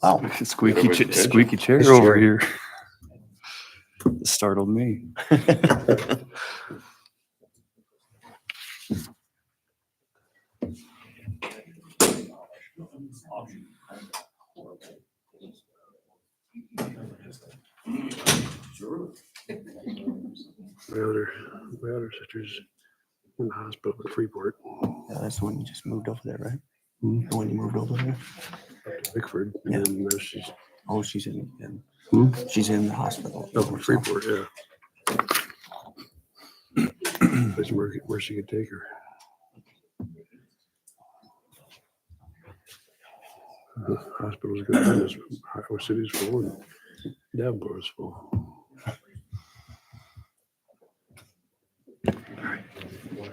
Oh, Squeaky chair This over chair. here. Startled me. My other sister's in the hospital at Freeport, Yeah, that's the one you just moved over there, right? Mhm. The one you moved over there? up to Bickford, and Yeah. then now she's Oh, she's in Hmm? she's in the hospital. up at Freeport, yeah. Place where she could take her. Hospital's good, business. Iowa City's full and Davenport is full.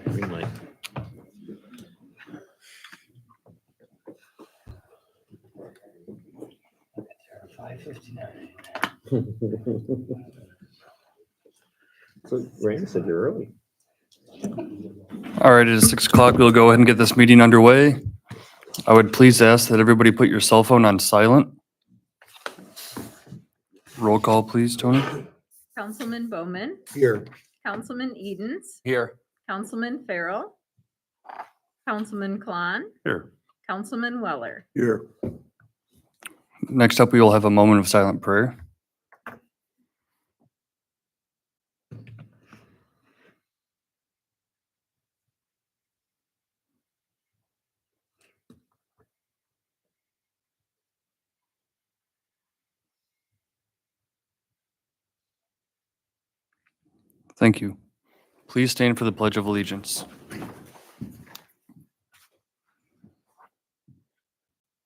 Green light. So Randy said you're early. All right, it is 6 o'clock. We'll go ahead and get this meeting underway. I would please ask that everybody put your cell phone on silent. Roll call, please, Tony. Councilman Bowman, Here. Councilman Edens, Here. Councilman Farrell, Councilman Klon, Here. Councilman Weller. Here. Next up, we will have a moment of silent prayer. Thank you. Please stand for the Pledge of Allegiance.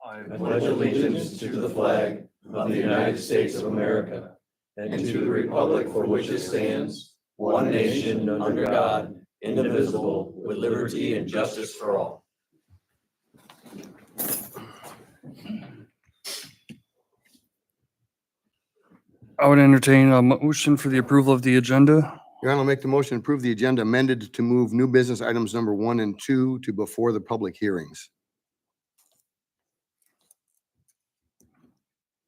I pledge allegiance to the flag of the United States of America and to the republic for which it stands, one nation under God, indivisible, with liberty and justice for all. I would entertain a motion for the approval of the agenda. Your Honor, I'll make the motion to approve the agenda amended to move new business items number 1 and 2 to before the public hearings.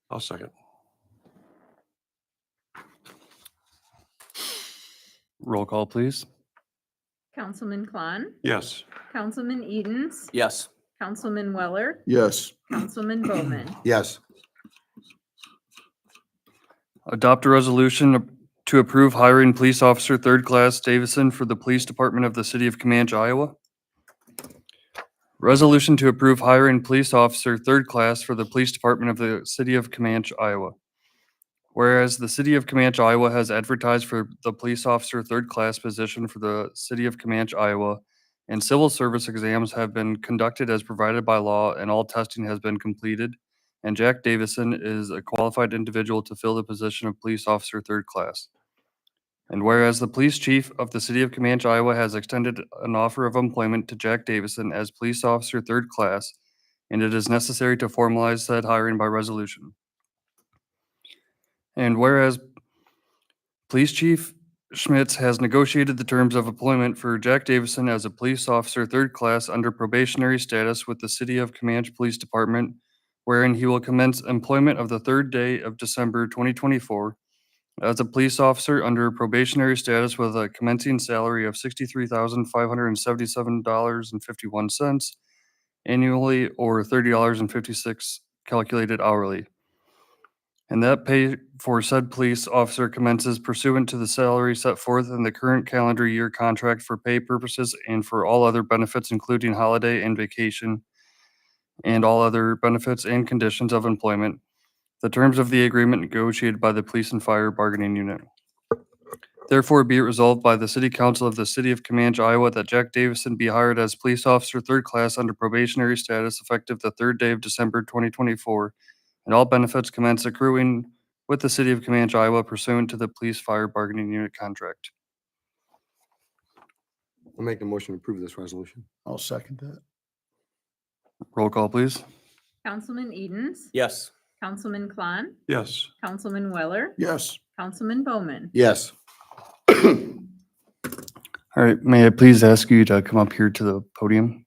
I'll second. Roll call, please. Councilman Klon, Yes. Councilman Edens, Yes. Councilman Weller, Yes. Councilman Bowman. Yes. Adopt a resolution to approve hiring Police Officer Third Class Davison for the Police Department of the City of Comanche, Iowa. Resolution to approve hiring Police Officer Third Class for the Police Department of the City of Comanche, Iowa. Whereas the City of Comanche, Iowa has advertised for the Police Officer Third Class position for the City of Comanche, Iowa, and civil service exams have been conducted as provided by law and all testing has been completed, and Jack Davison is a qualified individual to fill the position of Police Officer Third Class. And whereas the Police Chief of the City of Comanche, Iowa has extended an offer of employment to Jack Davison as Police Officer Third Class, and it is necessary to formalize said hiring by resolution. And whereas Police Chief Schmitz has negotiated the terms of employment for Jack Davison as a Police Officer Third Class under probationary status with the City of Comanche Police Department, wherein he will commence employment of the 3rd day of December 2024 as a police officer under probationary status with a commencing salary of $63,577.51 annually or $30.56 calculated hourly. And that pay for said police officer commences pursuant to the salary set forth in the current calendar year contract for pay purposes and for all other benefits, including holiday and vacation, and all other benefits and conditions of employment. The terms of the agreement negotiated by the Police and Fire Bargaining Unit. Therefore, be it resolved by the City Council of the City of Comanche, Iowa, that Jack Davison be hired as Police Officer Third Class under probationary status effective the 3rd day of December 2024, and all benefits commence accruing with the City of Comanche, Iowa pursuant to the Police Fire Bargaining Unit contract. I'll make the motion to approve this resolution. I'll second that. Roll call, please. Councilman Edens, Yes. Councilman Klon, Yes. Councilman Weller, Yes. Councilman Bowman. Yes. All right, may I please ask you to come up here to the podium?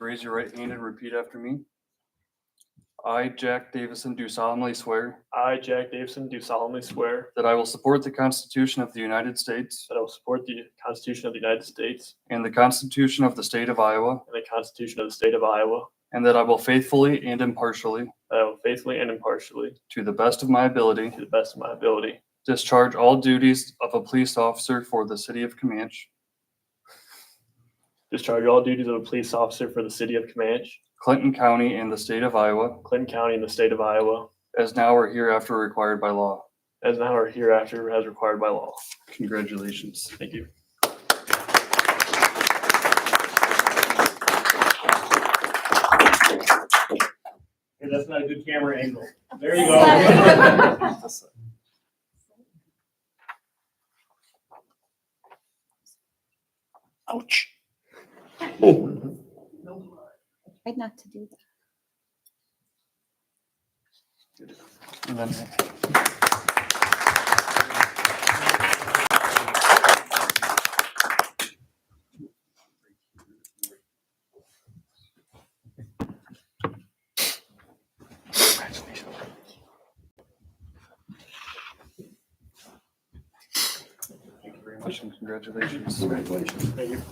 raise your right hand and repeat after me. I, Jack Davison, do solemnly swear I, Jack Davison, do solemnly swear that I will support the Constitution of the United States that I will support the Constitution of the United States and the Constitution of the State of Iowa, and the Constitution of the State of Iowa, and that I will faithfully and impartially, that I will faithfully and impartially, to the best of my ability, to the best of my ability, discharge all duties of a police officer for the city of Comanche, discharge all duties of a police officer for the city of Comanche, Clinton County, and the state of Iowa, Clinton County, and the state of Iowa, as now or hereafter required by law. as now or hereafter as required by law. Congratulations. Thank you. Hey, that's not a good camera angle. There you go. Ouch. Tried not to do that. And then thank you very much and congratulations. Congratulations. Thank you.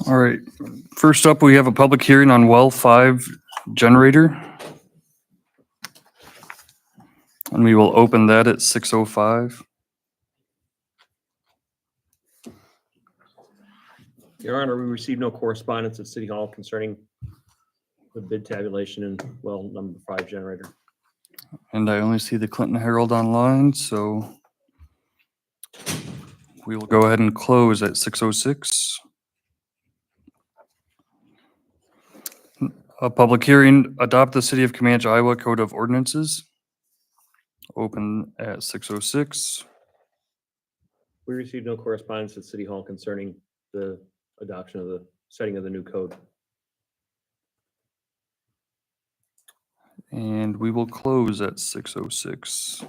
All right, first up, we have a public hearing on well 5 generator. And we will open that at 6:05. Your Honor, we received no correspondence at City Hall concerning the bid tabulation and well number 5 generator. And I only see the Clinton Herald online, so we will go ahead and close at 6:06. A public hearing, adopt the City of Comanche, Iowa Code of Ordinances. Open at 6:06. We received no correspondence at City Hall concerning the adoption of the setting of the new code. And we will close at 6:06.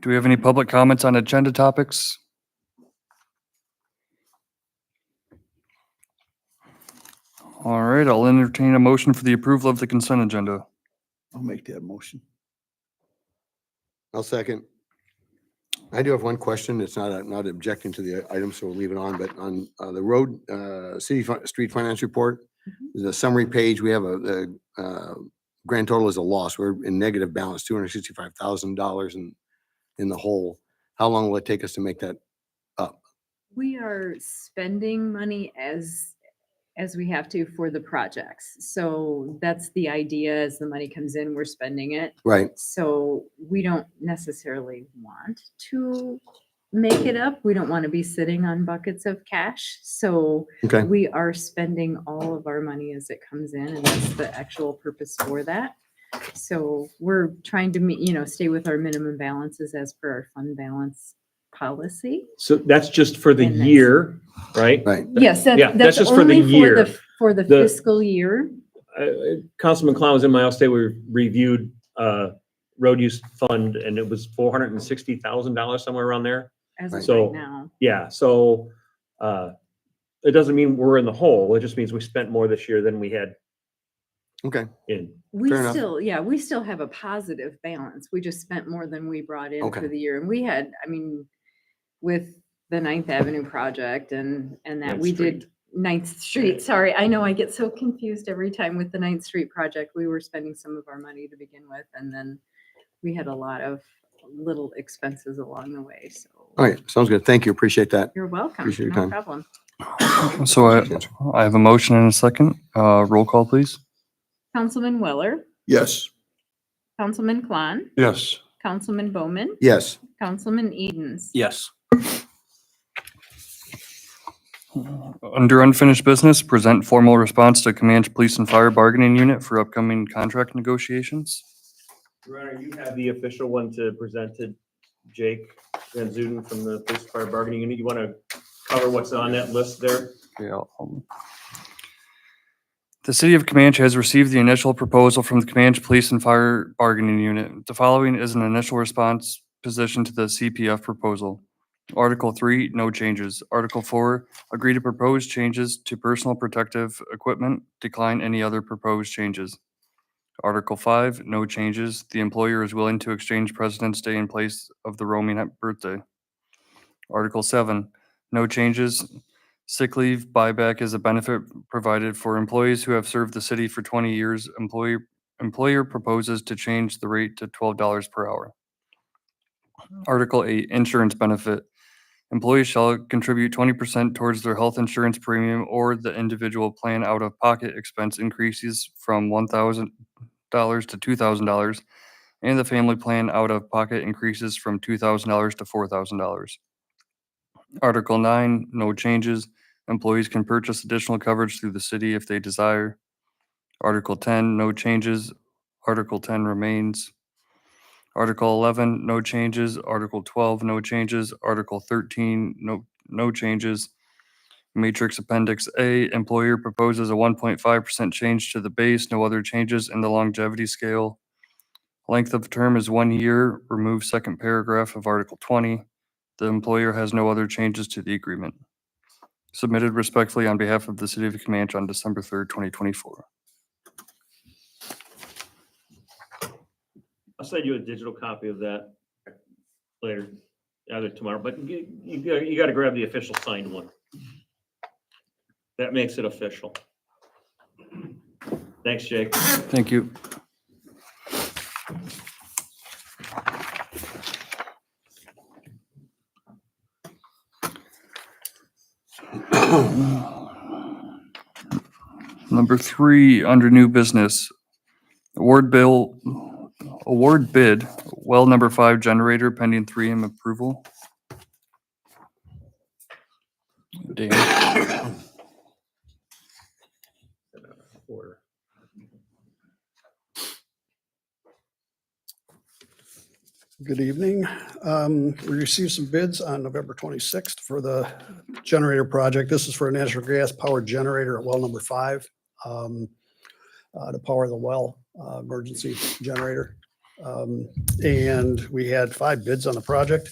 Do we have any public comments on agenda topics? All right, I'll entertain a motion for the approval of the consent agenda. I'll make that motion. I'll second. I do have one question. It's not objecting to the item, so we'll leave it on, but on the road, street finance report, the summary page, we have the grand total is a loss. We're in negative balance, $265,000 in the hole. How long will it take us to make that up? We are spending money as we have to for the projects. So that's the idea. As the money comes in, we're spending it. Right, So we don't necessarily want to make it up. We don't want to be sitting on buckets of cash. So okay, we are spending all of our money as it comes in, and that's the actual purpose for that. So we're trying to stay with our minimum balances as per our fund balance policy. So that's just for the And that's- year, right? right. Yes, Yeah, that's that's just for the only year. for the The- fiscal year. Councilman Clown was in my house today. We reviewed road use fund and it was $460,000 somewhere around there. As Right. of So- right now. Yeah, so it doesn't mean we're in the hole. It just means we spent more this year than we had Okay, in. We Fair enough. we still have a positive balance. We just spent more than we brought in Okay. for the year. And we had, with the Ninth Avenue project and that Ninth we Street. did Ninth Street. Sorry, I know I get so confused every time with the Ninth Street project. We were spending some of our money to begin with, and then we had a lot of little expenses along the way. So all right, sounds good. Thank you, appreciate that. you're welcome. Appreciate your No time. problem. So I have a motion and a second. Roll call, please. Councilman Weller, Yes. Councilman Klon, Yes. Councilman Bowman, Yes, Councilman Edens. Yes. Under unfinished business, present formal response to Comanche Police and Fire Bargaining Unit for upcoming contract negotiations. Your Honor, you have the official one to present to Jake Van Zuden from the Police Fire Bargaining Unit. You want to cover what's on that list there? Yeah. The City of Comanche has received the initial proposal from the Comanche Police and Fire Bargaining Unit. The following is an initial response position to the CPF proposal. Article 3, no changes. Article 4, agree to propose changes to personal protective equipment, decline any other proposed changes. Article 5, no changes. The employer is willing to exchange President's Day in place of the roaming birthday. Article 7, no changes. Sick leave buyback is a benefit provided for employees who have served the city for 20 years. Employer proposes to change the rate to $12 per hour. Article 8, insurance benefit. Employees shall contribute 20% towards their health insurance premium or the individual plan out-of-pocket expense increases from $1,000 to $2,000, and the family plan out-of-pocket increases from $2,000 to $4,000. Article 9, no changes. Employees can purchase additional coverage through the city if they desire. Article 10, no changes. Article 10 remains. Article 11, no changes. Article 12, no changes. Article 13, no changes. Matrix Appendix A, employer proposes a 1.5% change to the base, no other changes in the longevity scale. Length of term is 1 year. Remove second paragraph of Article 20. The employer has no other changes to the agreement. Submitted respectfully on behalf of the City of Comanche on December 3rd, 2024. I'll send you a digital copy of that later, either tomorrow, but you got to grab the official signed one. That makes it official. Thanks, Jake. Thank you. Number 3, under new business, award bid, well number 5 generator pending 3M approval. Dan. Order. Good evening. We received some bids on November 26th for the generator project. This is for a natural gas powered generator at well number 5 to power the well emergency generator. And we had 5 bids on the project.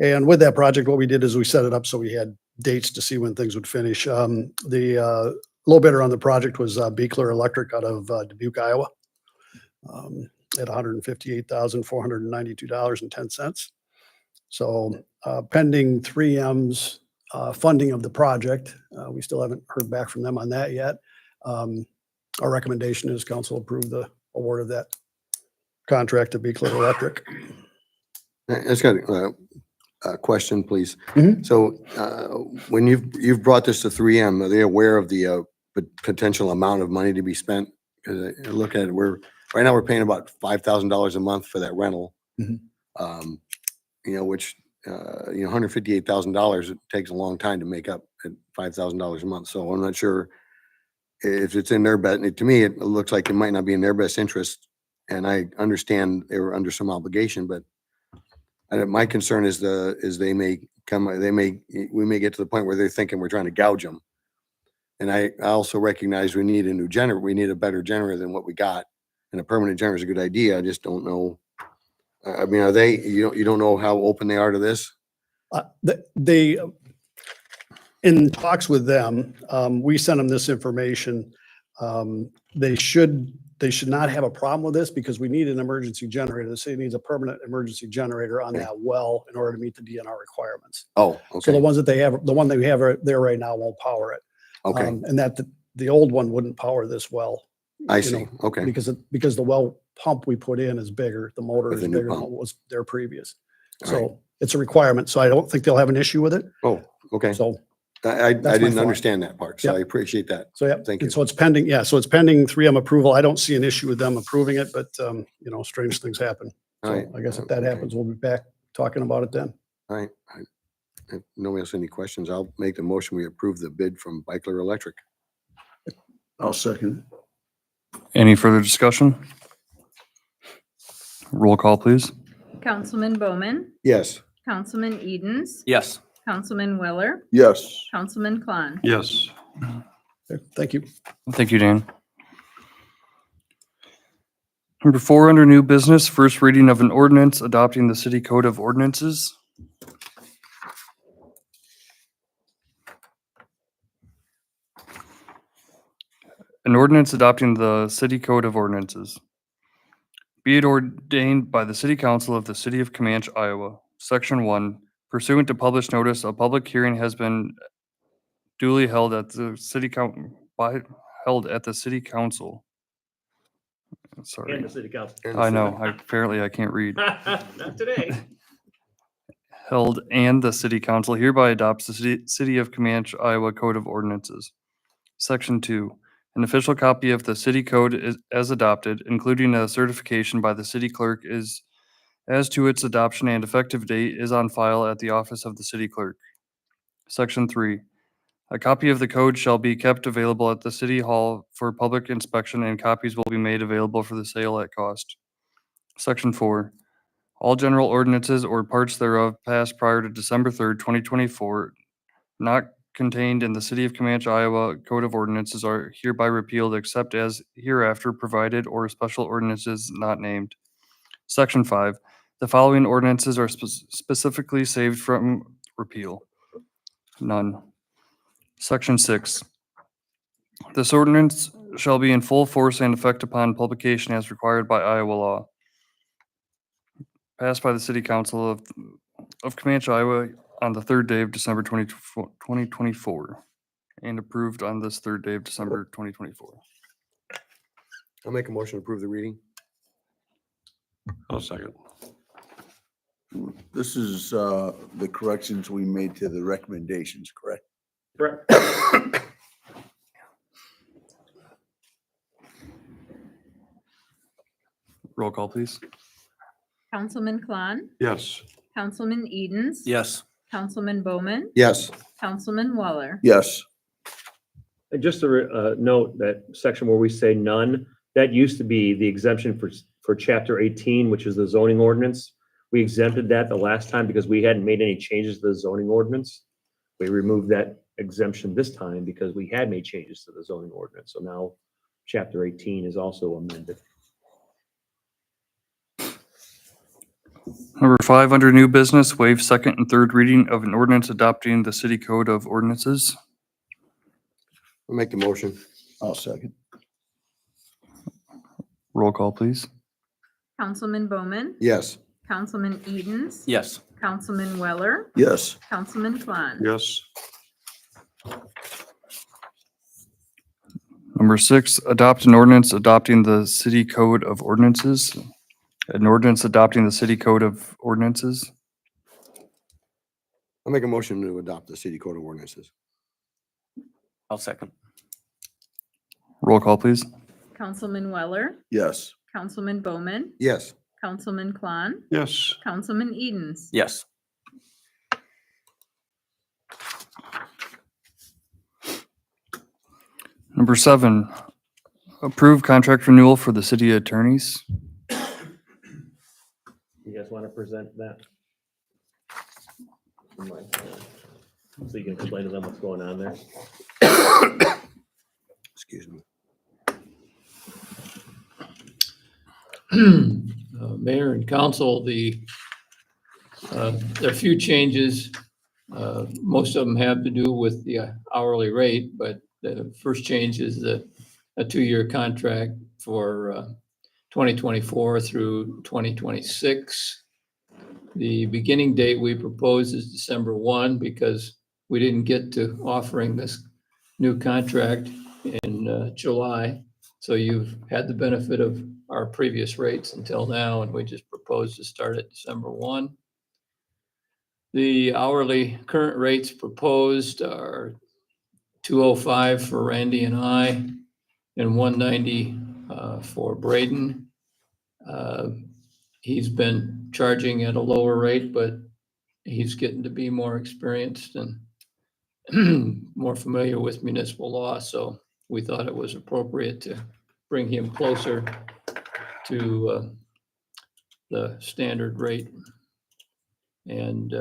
And with that project, what we did is we set it up so we had dates to see when things would finish. The low bidder on the project was Beekler Electric out of Dubuque, Iowa. At $158,492.10. So pending 3M's funding of the project, we still haven't heard back from them on that yet. Our recommendation is council approve the award of that contract to Beekler Electric. I just got a question, please. Mhm. So when you've brought this to 3M, are they aware of the potential amount of money to be spent? Because I look at it, right now we're paying about $5,000 a month for that rental. Mhm. Which $158,000, it takes a long time to make up at $5,000 a month. So I'm not sure if it's in their best. To me, it looks like it might not be in their best interest. And I understand they were under some obligation, but my concern is we may get to the point where they're thinking we're trying to gouge them. And I also recognize we need a new generator. We need a better generator than what we got. And a permanent generator is a good idea. I just don't know. I mean, you don't know how open they are to this? They, in talks with them, we sent them this information. They should not have a problem with this because we need an emergency generator. The city needs a permanent emergency generator on that well in order to meet the DNR requirements. Oh, So the okay. ones that they have, the one that we have there right now won't power it. Okay. And that the old one wouldn't power this well. I you see. know, Okay. Because the well pump we put in is bigger, the motor With is the new bigger than pump. what was there previous. All right. So it's a requirement. So I don't think they'll have an issue with it. Oh, okay. So, I that's my didn't thought. understand that part, so Yep. I appreciate that. so yeah. Thank And you. so it's pending. Yeah. So it's pending 3M approval. I don't see an issue with them approving it, but strange things happen. All So right. I guess if that Okay. happens, we'll be back talking about it then. All right. If nobody else has any questions, I'll make the motion. We approve the bid from Beikler Electric. I'll second. Any further discussion? Roll call, please. Councilman Bowman, Yes. Councilman Edens, Yes. Councilman Weller, Yes. Councilman Klon. Yes. Okay, thank you. Thank you, Dan. Number 4, under new business, first reading of an ordinance adopting the city code of ordinances. An ordinance adopting the city code of ordinances. Be it ordained by the city council of the city of Comanche, Iowa, section 1, pursuant to published notice, a public hearing has been duly held at the city held at the city council. Sorry. And the city council. I know, apparently I can't read. Not today. Held and the city council hereby adopts the city of Comanche, Iowa Code of Ordinances. Section 2, an official copy of the city code is as adopted, including a certification by the city clerk is as to its adoption and effective date is on file at the office of the city clerk. Section 3, a copy of the code shall be kept available at the city hall for public inspection and copies will be made available for the sale at cost. Section 4, all general ordinances or parts thereof passed prior to December 3rd, 2024, not contained in the City of Comanche, Iowa Code of Ordinances are hereby repealed except as hereafter provided or special ordinances not named. Section 5, the following ordinances are specifically saved from repeal. None. Section 6, this ordinance shall be in full force and effect upon publication as required by Iowa law. Passed by the City Council of Comanche, Iowa on the 3rd day of December 2024 and approved on this 3rd day of December 2024. I'll make a motion to approve the reading. I'll second. This is the corrections we made to the recommendations, correct? Correct. Roll call, please. Councilman Klon, Yes. Councilman Edens. Yes. Councilman Bowman, Yes. Councilman Weller. Yes. And just to note that section where we say none, that used to be the exemption for chapter 18, which is the zoning ordinance. We exempted that the last time because we hadn't made any changes to the zoning ordinance. We removed that exemption this time because we had made changes to the zoning ordinance. So now chapter 18 is also amended. Number 5, under new business, waive second and third reading of an ordinance adopting the city code of ordinances. I'll make the motion. I'll second. Roll call, please. Councilman Bowman, Yes. Councilman Edens. Yes. Councilman Weller, Yes. Councilman Klon. Yes. Number 6, adopt an ordinance adopting the city code of ordinances. An ordinance adopting the city code of ordinances. I'll make a motion to adopt the city code of ordinances. I'll second. Roll call, please. Councilman Weller, Yes. Councilman Bowman, Yes. Councilman Klon, Yes. Councilman Edens. Yes. Number 7, approve contract renewal for the city attorneys. You guys want to present that? So you can explain to them what's going on there. Excuse me. Mayor and council, there are a few changes. Most of them have to do with the hourly rate, but the first change is a 2-year contract for 2024 through 2026. The beginning date we propose is December 1 because we didn't get to offering this new contract in July. So you've had the benefit of our previous rates until now, and we just propose to start at December 1. The hourly current rates proposed are $205 for Randy and I, and $190 for Braden. He's been charging at a lower rate, but he's getting to be more experienced and more familiar with municipal law, so we thought it was appropriate to bring him closer to the standard rate. And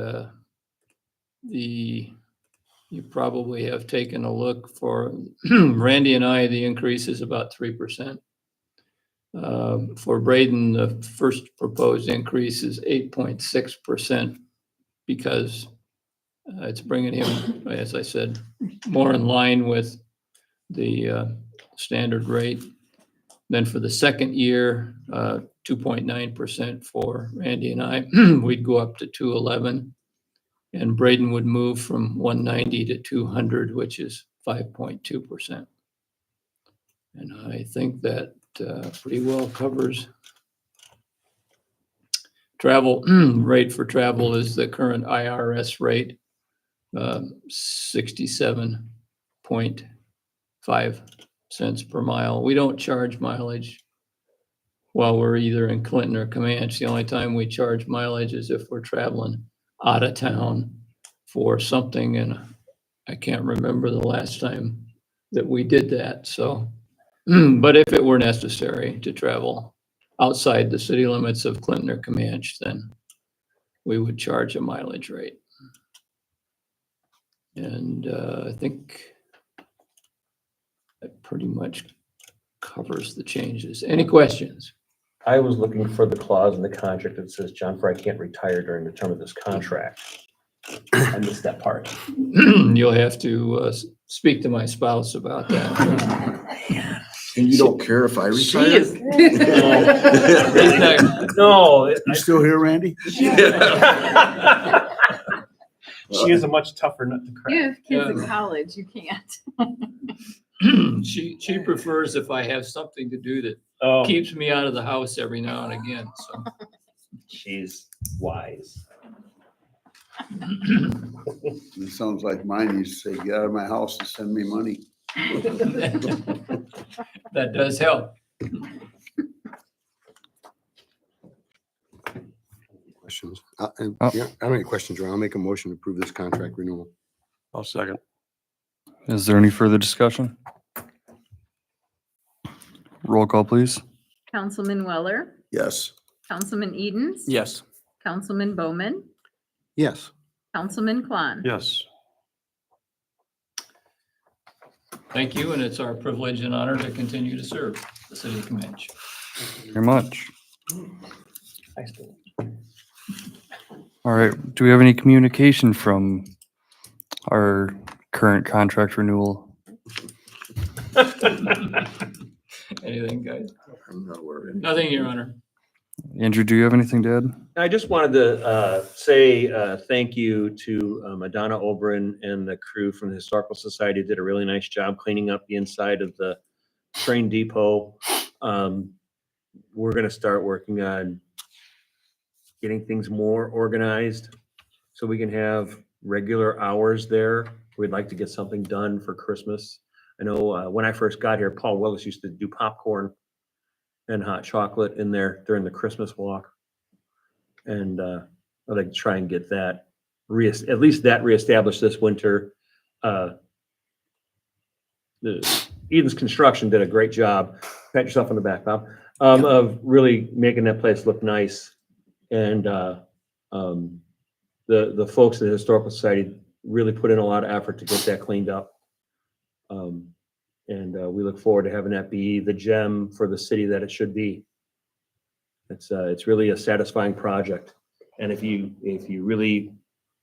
you probably have taken a look for Randy and I, the increase is about 3%. For Braden, the first proposed increase is 8.6% because it's bringing him, as I said, more in line with the standard rate. Then for the second year, 2.9% for Randy and I, we'd go up to 211. And Braden would move from 190 to 200, which is 5.2%. And I think that pretty well covers. Travel rate for travel is the current IRS rate, 67.5 cents per mile. We don't charge mileage while we're either in Clinton or Comanche. The only time we charge mileage is if we're traveling out of town for something, and I can't remember the last time that we did that. So, but if it were necessary to travel outside the city limits of Clinton or Comanche, then we would charge a mileage rate. And I think that pretty much covers the changes. Any questions? I was looking for the clause in the contract that says John Fry can't retire during the term of this contract. I missed that part. You'll have to speak to my spouse about that. And you don't care if I She retire? is. No. You still here, Randy? She is a much tougher nut to You crack. have kids in college, you can't. She prefers if I have something to do that Oh, keeps me out of the house every now and again, so. She's wise. It sounds like mine used to say, get out of my house and send me money. That does help. Questions? Yeah, I don't have any questions, Ron. I'll make a motion to approve this contract renewal. I'll second. Is there any further discussion? Roll call, please. Councilman Weller, Yes. Councilman Edens. Yes. Councilman Bowman, Yes. Councilman Klon. Yes. Thank you, and it's our privilege and honor to continue to serve the city of Comanche. Very much. All right. Do we have any communication from our current contract renewal? Anything, guys? I'm not worried. Nothing, Your Honor. Andrew, do you have anything to add? I just wanted to say thank you to Madonna Oberon and the crew from the Historical Society. Did a really nice job cleaning up the inside of the train depot. We're going to start working on getting things more organized so we can have regular hours there. We'd like to get something done for Christmas. I know when I first got here, Paul Willis used to do popcorn and hot chocolate in there during the Christmas walk. And I'd like to try and get that at least that reestablished this winter. The Eden's Construction did a great job. Pat yourself on the back, Bob, of really making that place look nice. And the folks at the Historical Society really put in a lot of effort to get that cleaned up. And we look forward to having that be the gem for the city that it should be. It's really a satisfying project. And if you really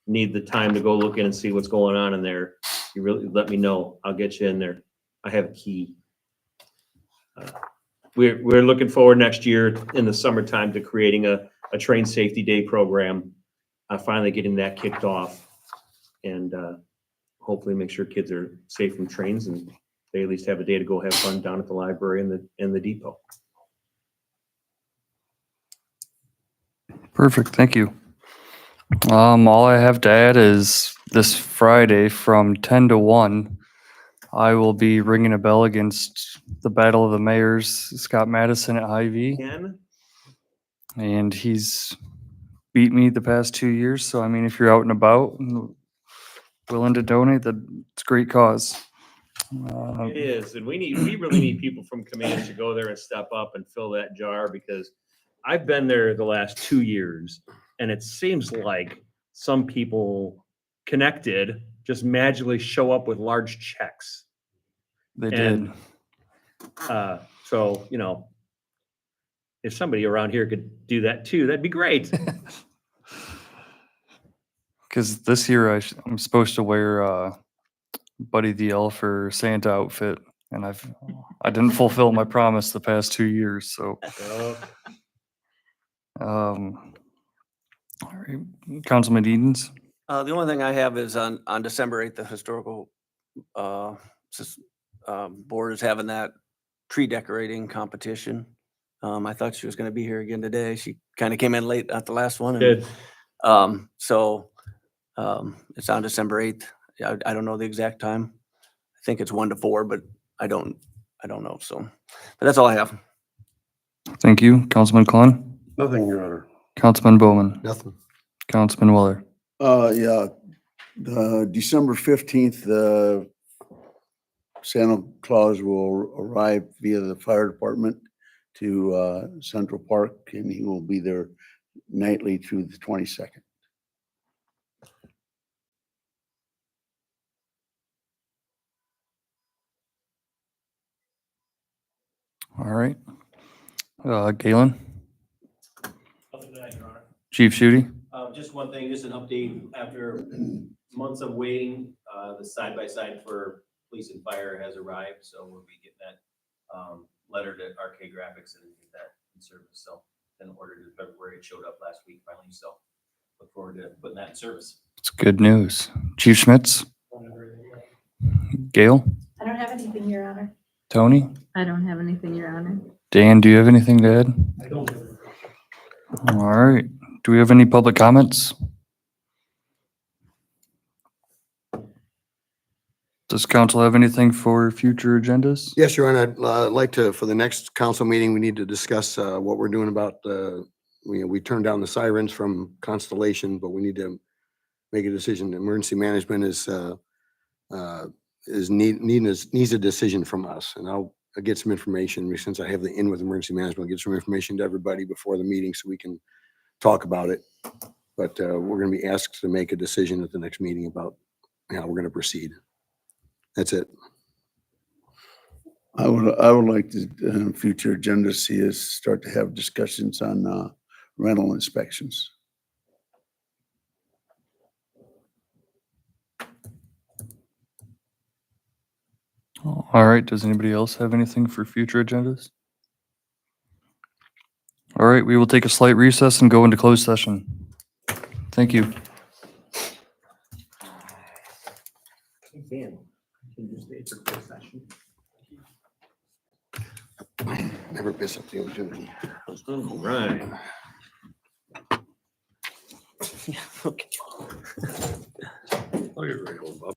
need the time to go look in and see what's going on in there, you really let me know. I'll get you in there. I have a key. We're looking forward next year in the summertime to creating a train safety day program. Finally getting that kicked off, and hopefully make sure kids are safe from trains and they at least have a day to go have fun down at the library and the depot. Perfect. Thank you. All I have to add is this Friday from 10 to 1, I will be ringing a bell against the Battle of the Mayors, Scott Madison at Hy-Vee. Ken? And he's beat me the past 2 years. So, I mean, if you're out and about and willing to donate, that's a great cause. It is, and we really need people from Comanche to go there and step up and fill that jar, because I've been there the last 2 years, and it seems like some people connected just magically show up with large checks. They did. And so, if somebody around here could do that too, that'd be great. Because this year I'm supposed to wear Buddy the Elf or Santa outfit, and I didn't fulfill my promise the past 2 years. So, all right, Councilman Edens. The only thing I have is on December 8th, the historical board is having that tree decorating competition. I thought she was going to be here again today. She kind of came in late at the last one. Good. It's on December 8th. Yeah, I don't know the exact time. I think it's 1 to 4, but I don't know. So, but that's all I have. Thank you, Councilman Clun. Nothing, Your Honor. Councilman Bowman. Nothing. Councilman Weller. Yeah, the December 15th, Santa Claus will arrive via the fire department to Central Park, and he will be there nightly through the 22nd. All right. Galen. Nothing tonight, Your Honor. Chief Shooty. Just one thing, just an update. After months of waiting, the side-by-side for police and fire has arrived, so we'll be getting that letter to RK Graphics and get that in service. So then ordered in February, it showed up last week finally, so look forward to putting that in service. It's good news. Chief Schmitz. Gail. I don't have anything, Your Honor. Tony. I don't have anything, Your Honor. Dan, do you have anything to add? I don't. All right. Do we have any public comments? Does council have anything for future agendas? Yes, Your Honor, I'd like to, for the next council meeting, we need to discuss what we're doing about, we turned down the sirens from Constellation, but we need to make a decision. Emergency management needs a decision from us, and I'll get some information, since I have the in with emergency management, I'll get some information to everybody before the meeting so we can talk about it. But we're gonna be asked to make a decision at the next meeting about how we're gonna proceed. That's it. I would like to, future agenda, see us start to have discussions on rental inspections. All right. Does anybody else have anything for future agendas? All right. We will take a slight recess and go into closed session. Thank you. Dan, can you stay for closed session? Never miss up the opportunity. Right. Okay. I'll get ready to hold up.